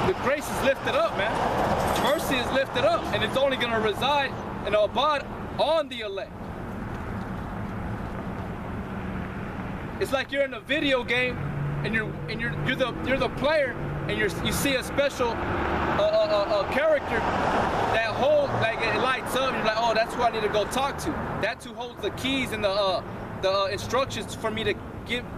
the grace is lifted up, man. Mercy is lifted up, and it's only going to reside and abide on the elect. It's like you're in a video game, and you're the player, and you see a special character that holds, like it lights up. And you're like, oh, that's who I need to go talk to. That's who holds the keys and the instructions for me to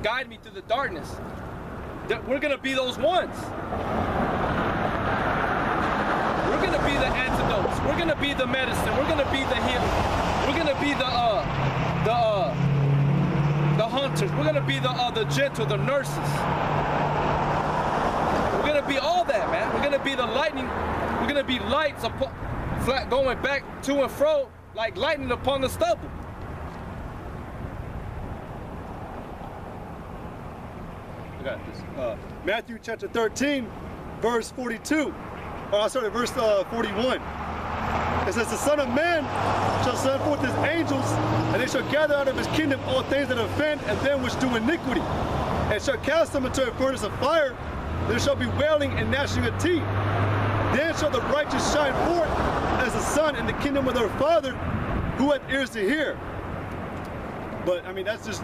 guide me through the darkness. We're gonna be those ones. We're gonna be the antidotes. We're gonna be the medicine. We're gonna be the healing. We're gonna be the hunters. We're gonna be the gentle, the nurses. We're gonna be all that, man. We're gonna be the lightning. We're gonna be lights going back to and fro like lightning upon the stubble. I got this. Matthew chapter 13, verse 42. Verse 41. It says, the Son of Man shall send forth his angels, and they shall gather out of his kingdom all things that offend and them which do iniquity, and shall cast them into a furnace of fire. There shall be wailing and gnashing of teeth. Then shall the righteous shine forth as the sun in the kingdom of their Father. Who hath ears to hear? But I mean, that's just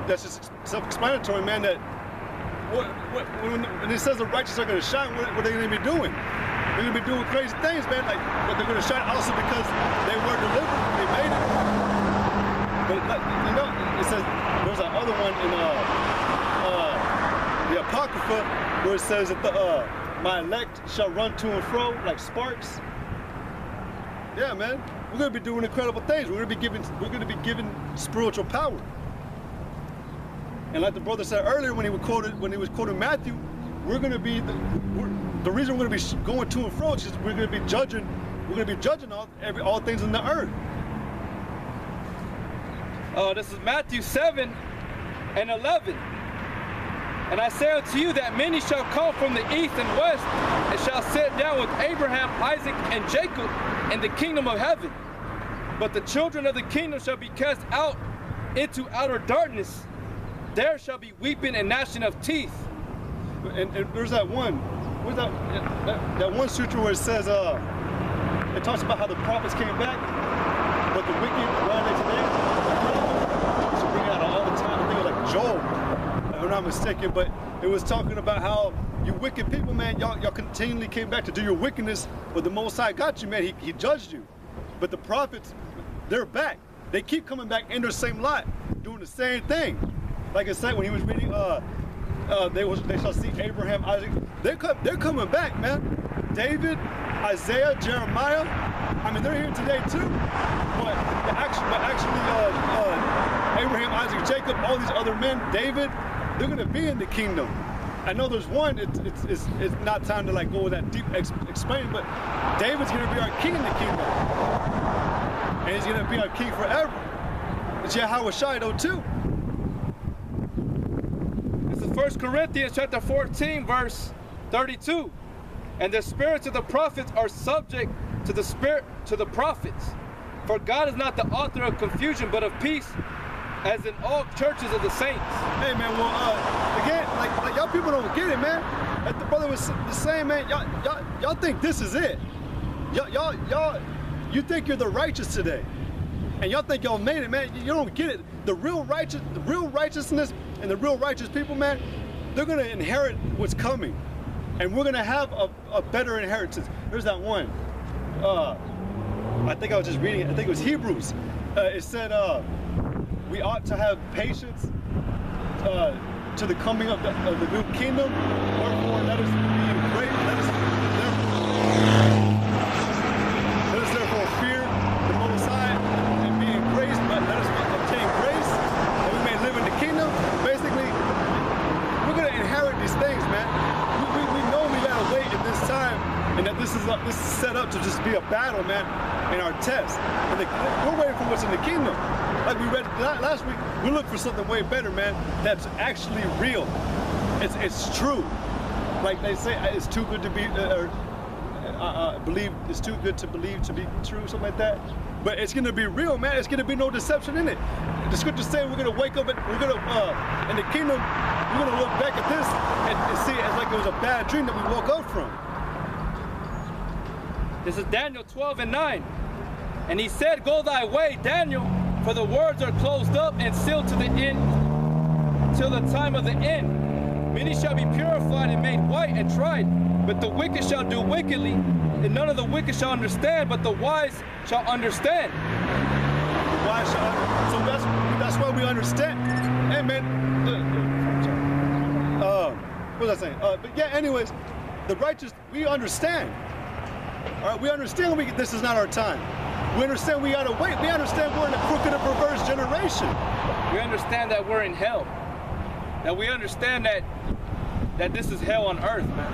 self-explanatory, man. That when it says the righteous are going to shine, what are they going to be doing? They're going to be doing crazy things, man. Like, but they're going to shine also because they were delivered, they made it. But you know, it says there's another one in the Apocrypha where it says that my elect shall run to and fro like sparks. Yeah, man. We're going to be doing incredible things. We're going to be given spiritual power. And like the brother said earlier when he was quoting Matthew, we're going to be the reason we're going to be going to and fro is we're going to be judging all things in the earth. This is Matthew 7 and 11. And I say unto you that many shall come from the east and west, and shall sit down with Abraham, Isaac, and Jacob in the kingdom of heaven. But the children of the kingdom shall be cast out into outer darkness. There shall be weeping and gnashing of teeth. And there's that one. What's that one scripture where it says, it talks about how the prophets came back, but the wicked, where are they today? To bring out all the time. I think it was like Job, if I'm not mistaken, but it was talking about how you wicked people, man, y'all continually came back to do your wickedness, but the Most High got you, man. He judged you. But the prophets, they're back. They keep coming back in their same lot, doing the same thing. Like I said, when he was reading, they shall see Abraham, Isaac. They're coming back, man. David, Isaiah, Jeremiah. I mean, they're here today too. But actually, Abraham, Isaac, Jacob, all these other men, David, they're gonna be in the kingdom. I know there's one. It's not time to like go that deep explaining, but David's gonna be our king in the kingdom, and he's gonna be our king forever. It's Yahweh though too. 1 Corinthians chapter 14, verse 32. And the spirits of the prophets are subject to the prophets. For God is not the author of confusion, but of peace, as in all churches of the saints. Hey man, well again, like y'all people don't get it, man. Like the brother was saying, man, y'all think this is it. You think you're the righteous today. And y'all think y'all made it, man. You don't get it. The real righteousness and the real righteous people, man, they're gonna inherit what's coming. And we're gonna have a better inheritance. There's that one. I think I was just reading it. I think it was Hebrews. It said we ought to have patience to the coming of the new kingdom. Wherefore let us be great. Let us therefore fear the Most High and be in grace, but let us obtain grace that we may live in the kingdom. Basically, we're gonna inherit these things, man. We know we gotta wait at this time, and that this is set up to just be a battle, man, in our test. And we're waiting for what's in the kingdom. Like we read last week, we look for something way better, man. That's actually real. It's true. Like they say, it's too good to be believe. It's too good to believe to be true, something like that. But it's gonna be real, man. It's gonna be no deception in it. The scriptures say we're gonna wake up in the kingdom. We're gonna look back at this and see it as like it was a bad dream that we woke up from. This is Daniel 12:9. And he said, go thy way, Daniel, for the words are closed up and sealed to the end, till the time of the end. Many shall be purified and made white and tried, but the wicked shall do wickedly, and none of the wicked shall understand, but the wise shall understand. The wise shall. So that's why we understand. Hey man, what was I saying? But yeah, anyways, the righteous, we understand. All right, we understand this is not our time. We understand we gotta wait. We understand we're in a crooked and perverse generation. We understand that we're in hell. That we understand that this is hell on earth, man.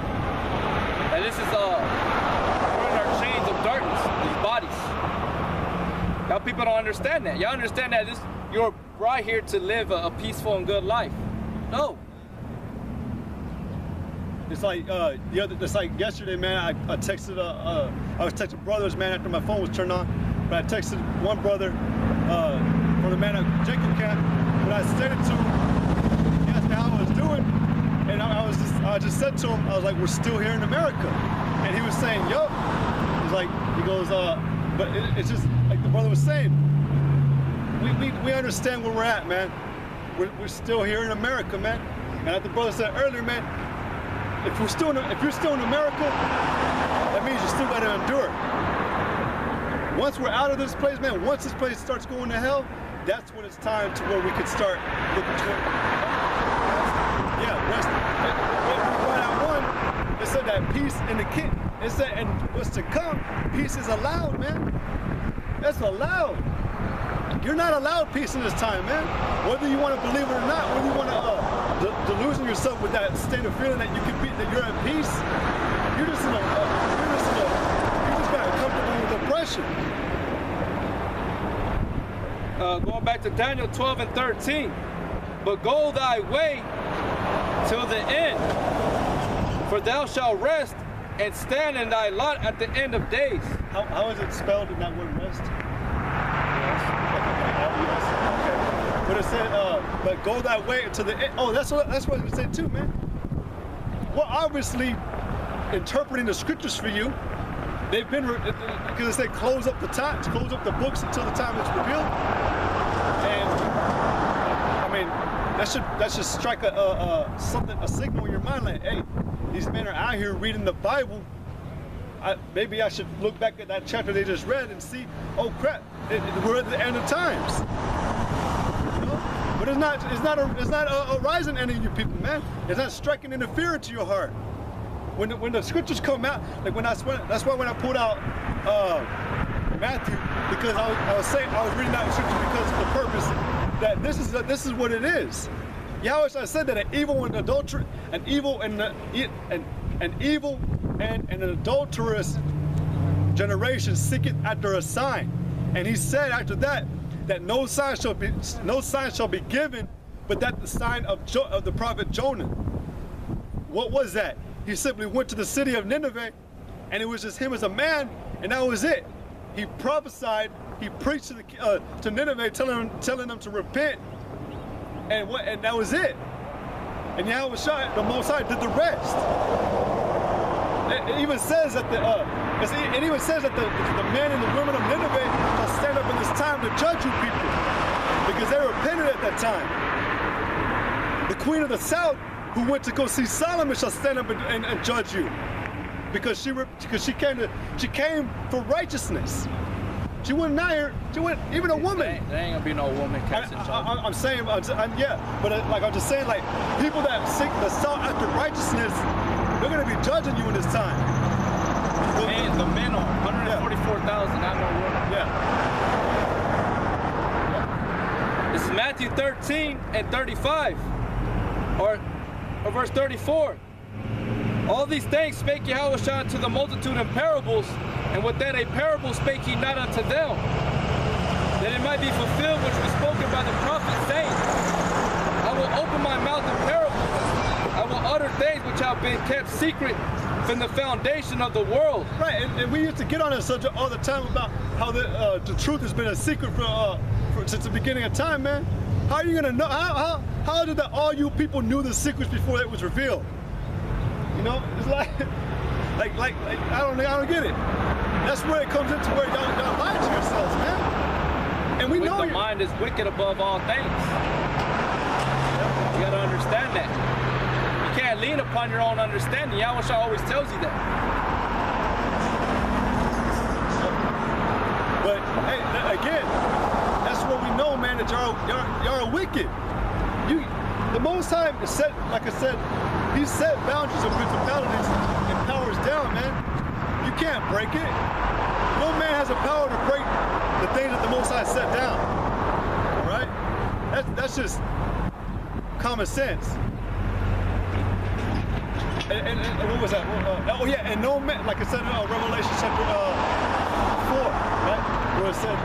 That this is we're in our chains of darkness, these bodies. Y'all people don't understand that. Y'all understand that you're right here to live a peaceful and good life. No. It's like it's like yesterday, man. I texted I was texting brothers, man, after my phone was turned on. But I texted one brother from the man at Jacob camp. When I said it to him, he asked me how I was doing, and I just said to him, I was like, we're still here in America, and he was saying, yo, he goes, but it's just like the brother was saying, we understand where we're at, man. We're still here in America, man. And like the brother said earlier, man, if you're still in America, that means you still gotta endure. Once we're out of this place, man, once this place starts going to hell, that's when it's time to where we can start looking toward. Yeah, rest. Right at one, it said that peace in the king. It said, and what's to come, peace is allowed, man. That's allowed. You're not allowed peace in this time, man. Whether you want to believe it or not, whether you want to delusion yourself with that state of feeling that you can be, that you're at peace, you're just got comfortable with oppression. Going back to Daniel 12:13, but go thy way till the end, for thou shalt rest and stand in thy lot at the end of days. How is it spelled in that word rest? Okay. But it said, but go thy way to the end. Oh, that's what it said too, man. Well, obviously, interpreting the scriptures for you, they've been, because it said close up the books until the time it's revealed. And I mean, that should strike a signal in your mind, like, hey, these men are out here reading the Bible. Maybe I should look back at that chapter they just read and see, oh crap, we're at the end of times. You know? But it's not arising any of you people, man. It's not striking into fear into your heart. When the scriptures come out, like that's why when I pulled out Matthew, because I was reading out the scripture because of the purpose that this is what it is. Yahweh said that an evil and adultery, an evil and an adulterous generation seeketh after a sign, and he said after that no sign shall be given, but that the sign of the prophet Jonah. What was that? He simply went to the city of Nineveh, and it was just him as a man, and that was it. He prophesied, he preached to Nineveh, telling them to repent, and that was it. And Yahweh the Most High did the rest. It even says that the men and the women of Nineveh shall stand up in this time to judge you people, because they repented at that time. The queen of the south, who went to go see Solomon, shall stand up and judge you, because she came for righteousness. She wasn't out here. She wasn't even a woman. There ain't gonna be no woman casting judgment. I'm saying, yeah, but I'm just saying, like, people that sought after righteousness, they're gonna be judging you in this time. The men are 144,000, not no women. Yeah. This is Matthew 13:35, or verse 34. All these things spake Yahweh to the multitude in parables, and with that a parable spake he not unto them, that it might be fulfilled which was spoken by the prophet, saying, I will open my mouth in parables, I will utter things which have been kept secret from the foundation of the world. Right, and we used to get on that subject all the time about how the truth has been a secret for since the beginning of time, man. How are you gonna know? How did all you people knew the secrets before it was revealed? You know, it's like I don't get it. that's where it comes into where y'all lie to yourselves, man. And we know the mind is wicked above all things. You gotta understand that. You can't lean upon your own understanding. Yahweh always tells you that. But hey, again, that's what we know, man, that y'all are wicked. The Most High set, like I said, He set boundaries of principalities and powers down, man. You can't break it. No man has the power to break the things that the Most High set down. All right? That's just common sense. And what was that? Oh yeah, and no man, like I said in Revelation chapter 4, right? Where it said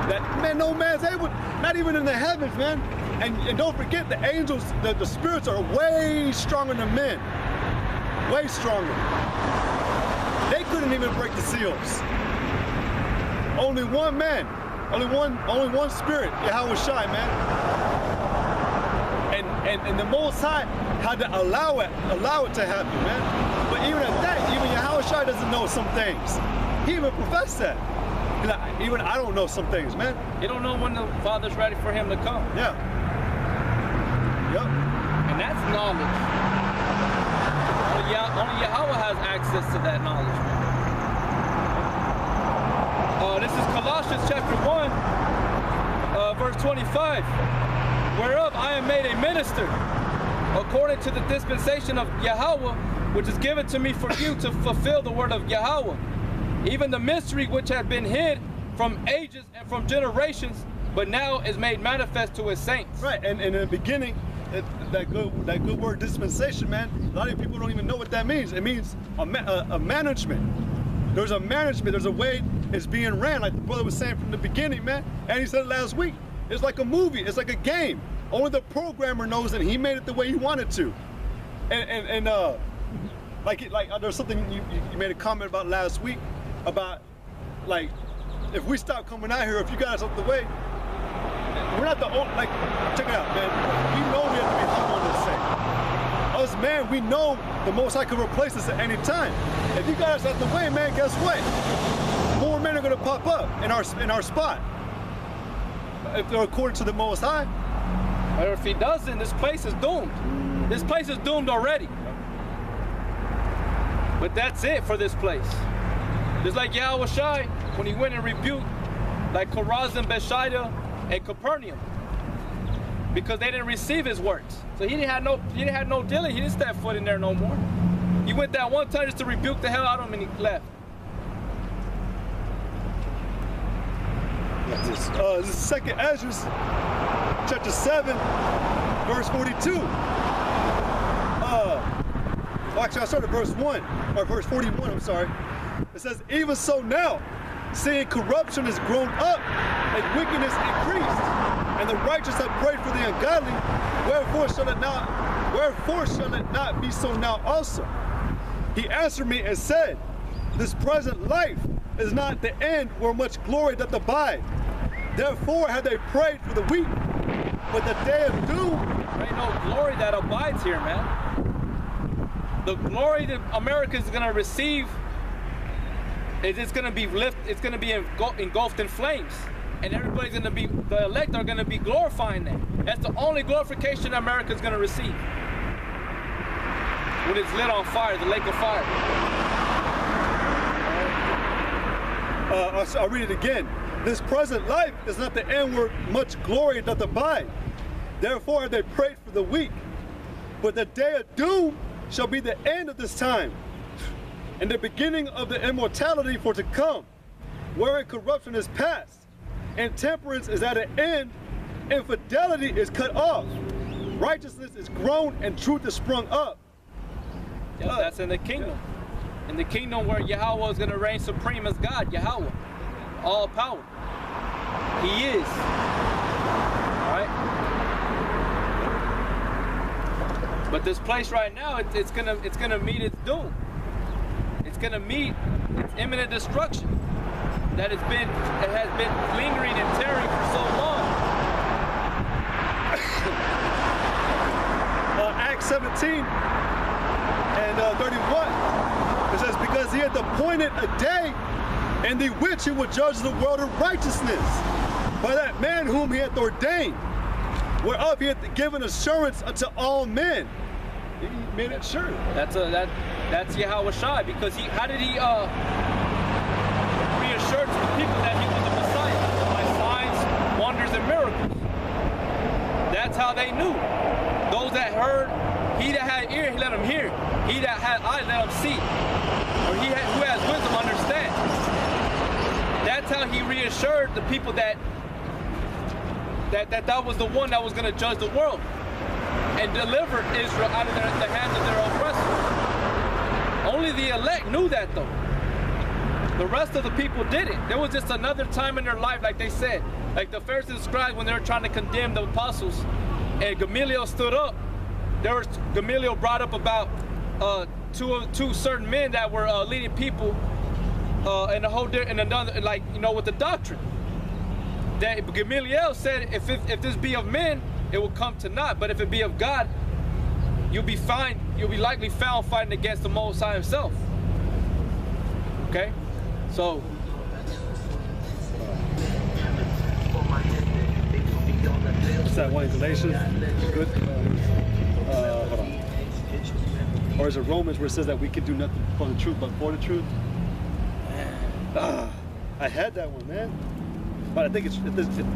that man, no man's able, not even in the heavens, man. And don't forget, the angels, the spirits are way stronger than men. Way stronger. They couldn't even break the seals. Only one man, only one spirit, Yahweh Shai, man. And the Most High had to allow it to happen, man. But even at that, even Yahweh Shai doesn't know some things. He even professed that. Even I don't know some things, man. You don't know when the Father's ready for Him to come. Yeah. Yep. And that's knowledge. Only Yahweh has access to that knowledge. This is Colossians chapter 1, verse 25. Whereof I am made a minister, according to the dispensation of Yahweh, which is given to me for you to fulfill the word of Yahweh, even the mystery which had been hid from ages and from generations, but now is made manifest to His saints. Right, and in the beginning, that good word dispensation, man, a lot of people don't even know what that means. It means a management. There's a management, there's a way it's being ran, like the brother was saying from the beginning, man, and he said it last week. It's like a movie, it's like a game. Only the programmer knows that he made it the way he wanted to. And like there's something you made a comment about last week about, like, if we stop coming out here, if you guys out the way, we're not the only, like, check it out, man. We know we have to be humble in this thing. Us, man, we know the Most High can replace us at any time. If you guys out the way, man, guess what? More men are gonna pop up in our spot. If they're according to the Most High. Or if He doesn't, this place is doomed. This place is doomed already. But that's it for this place. Just like Yahweh Shai, when He went and rebuked, like Chorazin, Bethsaida, and Capernaum, because they didn't receive His words. So He didn't have no dealing. He didn't step foot in there no more. He went that one time just to rebuke the hell out of them, and He left. This is 2nd Ezra, chapter 7, verse 42. Actually, I started verse 1, or verse 41, I'm sorry. It says, even so now, seeing corruption is grown up, and wickedness increased, and the righteous have prayed for the ungodly, wherefore shall it not be so now also? He answered me and said, this present life is not the end where much glory doth abide. Therefore have they prayed for the weak, but the day of doom. There ain't no glory that abides here, man. The glory that America is gonna receive is it's gonna be engulfed in flames, and everybody's gonna be, the elect are gonna be glorifying that. That's the only glorification America's gonna receive. When it's lit on fire, the lake of fire. I'll read it again. This present life is not the end where much glory doth abide. Therefore have they prayed for the weak. But the day of doom shall be the end of this time, and the beginning of the immortality for to come, wherein corruption is past, and temperance is at an end, infidelity is cut off, righteousness is grown, and truth is sprung up. Yeah, that's in the kingdom. In the kingdom where Yahweh is going to reign supreme as God, Yahweh, all power. He is. Right? But this place right now, it's gonna meet its doom. It's gonna meet its imminent destruction that has been lingering and tearing for so long. Acts 17 and 31. It says, because he hath appointed a day in the which he would judge the world of righteousness by that man whom he hath ordained, whereof he hath given assurance unto all men. He made it sure. That's Yahweh Shai, because how did he reassure to the people that he was the Messiah? By signs, wonders, and miracles. That's how they knew. Those that heard, he that had ear, he let him hear. He that had eye, let him see. Or who has wisdom, understand. That's how he reassured the people that was the one that was going to judge the world and deliver Israel out of the hands of their oppressors. Only the elect knew that, though. The rest of the people didn't. There was just another time in their life, like they said, like the Pharisees and scribes when they were trying to condemn the apostles, and Gamaliel stood up. Gamaliel brought up about two certain men that were leading people in another, like, you know, with the doctrine. That Gamaliel said, if this be of men, it will come to naught. But if it be of God, you'll be likely found fighting against the Most High himself. Okay? So what's that one in Galatians? Good. Hold on. Or is it Romans where it says that we can do nothing for the truth but for the truth? I had that one, man. But I think it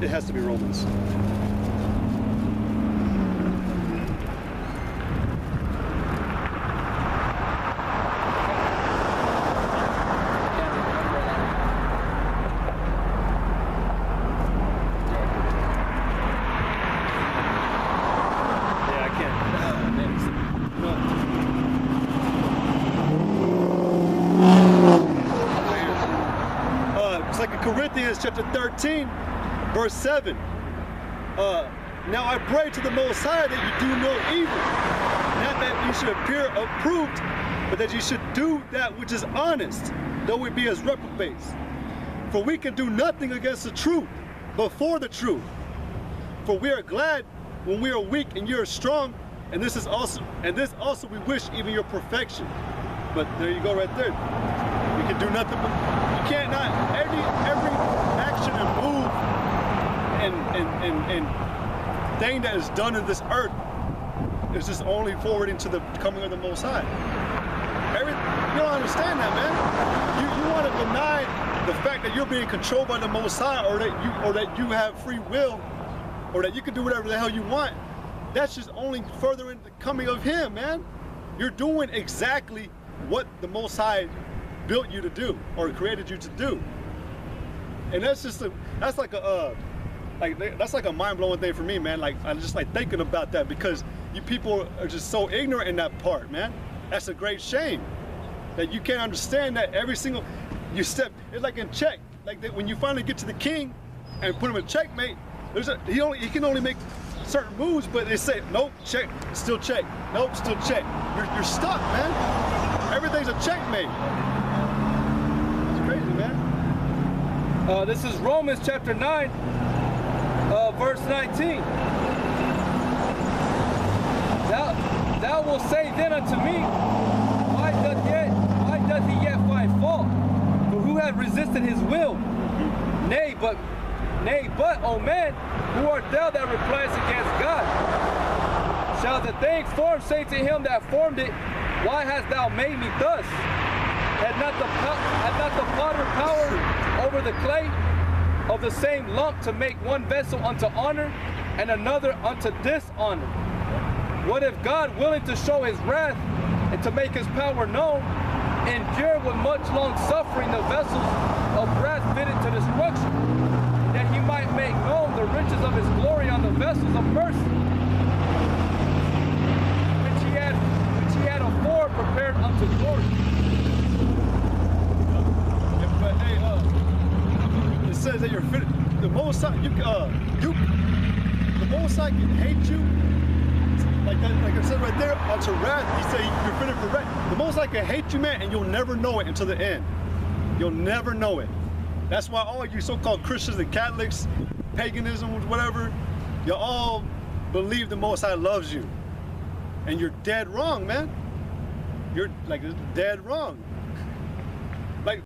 has to be Romans. Corinthians chapter 13, verse 7. Now I pray to the Most High that you do no evil, not that you should appear approved, but that you should do that which is honest, though we be as reprobates. For we can do nothing against the truth, but for the truth. For we are glad when we are weak and you are strong, and this also we wish even your perfection. But there you go, right there. You can do nothing but you can't not every action and move and thing that is done in this earth is just only forwarding to the coming of the Most High. You don't understand that, man. You want to deny the fact that you're being controlled by the Most High, or that you have free will, or that you can do whatever the hell you want. That's just only furthering the coming of Him, man. You're doing exactly what the Most High built you to do or created you to do, and that's like a mind-blowing thing for me, man. Like, I'm just like thinking about that, because you people are just so ignorant in that part, man. That's a great shame that you can't understand that every single you step. It's like in check, like that when you finally get to the king and put him in checkmate. He can only make certain moves, but they say nope, check, still check, nope, still check. You're stuck, man. Everything's a checkmate. Crazy, man. This is Romans chapter 9, verse 19. Thou wilt say then unto me, why doth he yet find fault? For who hath resisted his will? Nay, but, O man, who art thou that repliest against God? Shall the thing formed say to him that formed it, why hast thou made me thus? Had not the potter power over the clay of the same lump to make one vessel unto honor and another unto dishonor? What if God, willing to show his wrath and to make his power known, endured with much long suffering the vessels of wrath fitted to destruction, that he might make known the riches of his glory on the vessels of mercy, which he had afore prepared unto glory? But hey, it says that you're fit. The Most High, the Most High can hate you, like that, like I said right there, unto wrath. He said you're fitted for wrath. The Most High can hate you, man, and you'll never know it until the end. You'll never know it. That's why all you so-called Christians and Catholics, paganism, whatever, you all believe the Most High loves you, and you're dead wrong, man. You're like dead wrong.